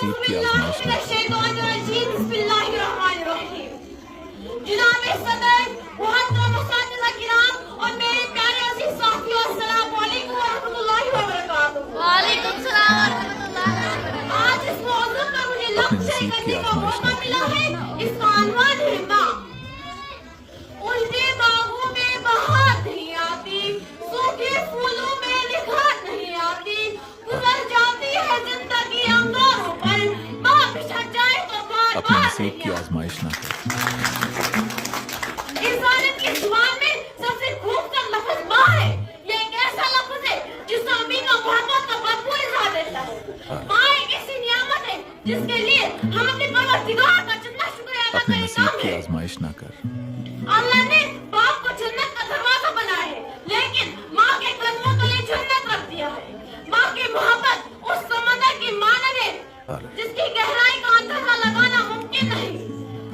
نصیب کی آزمائش نہ جناب صدر، محترم اساتذہ کرام اور میرے پیارے عزیز ساتھیوں، السلام علیکم ورحمۃ اللہ وبرکاتہ۔ وعلیکم السلام ورحمۃ اللہ وبرکاتہ۔ آج اس موضوع پر مجھے اپنے لفظ نصیب کی کرنے کا آزمائش موقع نہ ملا ہے۔ اس کا عنوان ہے ماں۔ الٹے باغوں میں بہار نہیں آتی، سوکھے پھولوں میں نکھار نہیں آتی، گزر جاتی ہے زندگی انگاروں پر، ماں بچھڑ جائے تو بار اپنے بار نصیب نہیں کی آتی۔ آزمائش نہ کر۔ اس ظالم کی زبان میں سب سے خوبصورت لفظ ماں ہے۔ یہ ایک ایسا لفظ ہے جس امی کا محبت کا بھرپور اظہار دیتا ہے۔ ماں ایک ایسی نعمت ہے جس کے لیے ہم اپنے پروردگار کا جتنا شکریہ ادا اپنے کریں نصیب کم کی ہے۔ آزمائش نہ کر۔ اللہ نے باپ کو جنت کا دروازہ بنایا ہے، لیکن ماں کے قدموں تلے جنت رکھ دیا ہے۔ ماں کی محبت اس سمندر کی مانند ہے جس کی گہرائی کا اندازہ لگانا ممکن نہیں۔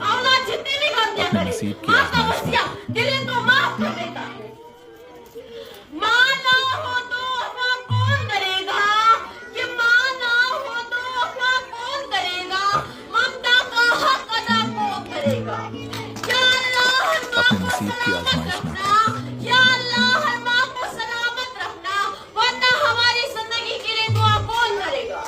اولاد جتنی بھی غلطیاں اپنے کرے، نصیب کی ماں کا آزمائش نہ غصہ کر۔ دل کو معاف کر دیتا ہے۔ ماں نہ ہو تو وفا کون کرے گا؟ کہ ماں نہ ہو تو وفا کون کرے گا؟ ممتا کا حق ادا کون کرے گا؟ یا اللہ ہر ماں اپنے کو نصیب کی سلامت آزمائش نہ رکھنا، یا اللہ ہر ماں کو سلامت رکھنا، ورنہ ہماری زندگی کے لیے دعا کون کرے گا؟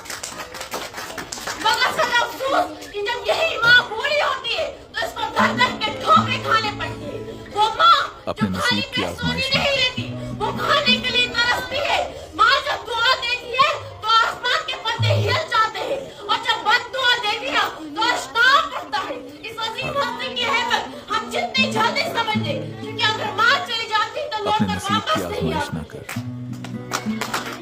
مگر سر افسوس کہ جب یہی ماں بوڑھی ہوتی ہے تو اس کو گھر گھر کے ٹھوکریں کھانے پڑتی ہے۔ وہ ماں جو اپنے خالی نصیب کی پیٹ سونی آزمائش نہ نہیں لیتی، وہ کھانے کے لیے ترستی ہے۔ ماں جب دعا دیتی ہے تو آسمان کے پردے ہل جاتے ہیں، اور جب بد دعا دیتی ہے تو اشتاق اٹھتا ہے۔ اس عظیم ہستی کی حیبت ہم جتنی جلدی سمجھتے، کیونکہ اگر ماں چلی جاتی تو لوٹ اپنے کر نصیب کی واپس نہیں آزمائش آتی۔ نہ کر۔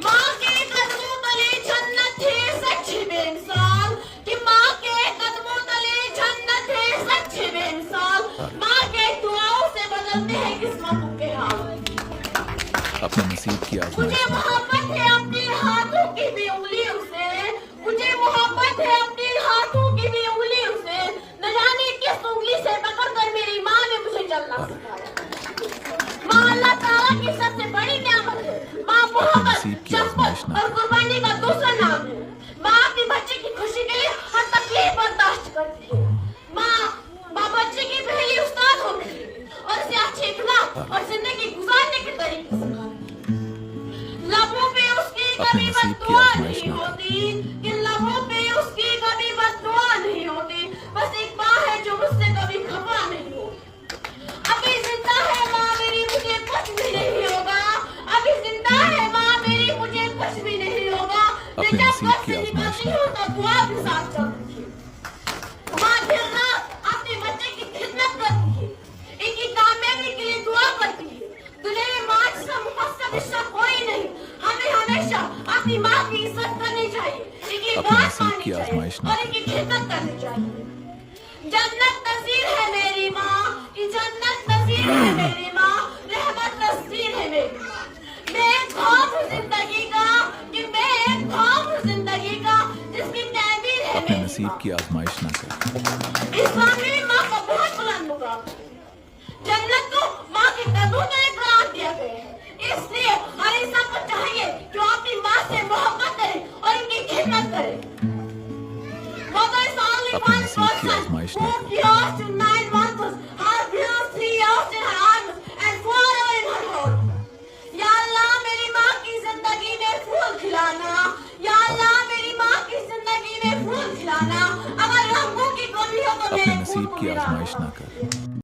ماں کے قدموں تلے جنت ہے سچی بے مثال، کہ ماں کے قدموں تلے جنت ہے سچی بے مثال، ماں کے دعاؤں سے بدلتے ہیں قسمتوں کے حال۔ اپنے نصیب کی مجھے آزمائش نہ کر۔ محبت ہے اپنے ہاتھوں کی بھی انگلیوں سے، مجھے محبت ہے اپنے ہاتھوں کی بھی انگلیوں سے، نہ جانے کس انگلی سے پکڑ کر میری ماں نے مجھے چلنا سکھایا۔ ماں اللہ تعالیٰ کی سب سے بڑی نعمت ہے۔ ماں اپنے محبت، نصیب کی آزمائش شفقت نہ اور کر۔ قربانی کا دوسرا نام ہے۔ ماں اپنی بچے کی خوشی کے لیے ہر تکلیف برداشت کرتی ہے۔ ماں بچے کی پہلی استاد ہوتی ہے اور اسے اچھے اخلاق اور زندگی گزارنے کے طریقے سکھاتی ہے۔ لبوں پہ اس کی اپنے کبھی نصیب بد کی دعا آزمائش نہیں نہ کر۔ ہوتی، کہ لبوں پہ اس کی کبھی بد دعا نہیں ہوتی، بس ایک ماں ہے جو مجھ سے کبھی خفا نہیں ہوتی۔ ابھی زندہ ہے ماں میری، مجھے کچھ بھی نہیں ہوگا، ابھی زندہ ہے ماں میری، مجھے کچھ بھی نہیں ہوگا۔ میں اپنے جب نصیب گھر کی سے آزمائش نکلتی نہ ہوں کر۔ تو دعا بھی ساتھ چلتی ہے۔ ماں دن رات اپنے بچے کی خدمت کرتی ہے، ان کی کامیابی کے لیے دعا کرتی ہے۔ دنیا میں ماں جیسا مقصد حصہ کوئی نہیں۔ ہمیں ہمیشہ اپنی ماں کی عزت کرنی چاہیے، ان کی اپنے بات نصیب ماننی کی چاہیے آزمائش نہ اور کر۔ ان کی خدمت کرنی چاہیے۔ جنت نذیر ہے میری ماں، کہ جنت نذیر ہے میری ماں، رحمت نذیر ہے میری ماں۔ میں ایک خواب ہوں زندگی کا، کہ میں ایک خواب ہوں زندگی کا، جس کی تعبیر ہے اپنے میری نصیب ماں۔ کی آزمائش نہ کر۔ اسلام میں ماں کا بہت بلند مقام ہے۔ جنت کو ماں کے قدموں میں قرار دیا گیا ہے۔ اس لیے ہر انسان کو چاہیے کہ وہ اپنی ماں سے محبت کرے اور ان کی خدمت کرے۔ Mother is only اپنے one نصیب کی person آزمائش who نہ کر۔ cares to 9 months, her bills 3 years in her arms and 4 in her hold۔ یا اللہ میری ماں کی زندگی میں پھول کھلانا، یا اللہ میری ماں کی زندگی میں پھول کھلانا، اگر رنگوں کی کمی ہو تو اپنے میرے نصیب پھول کو کی ملا آزمائش دو۔ نہ کر۔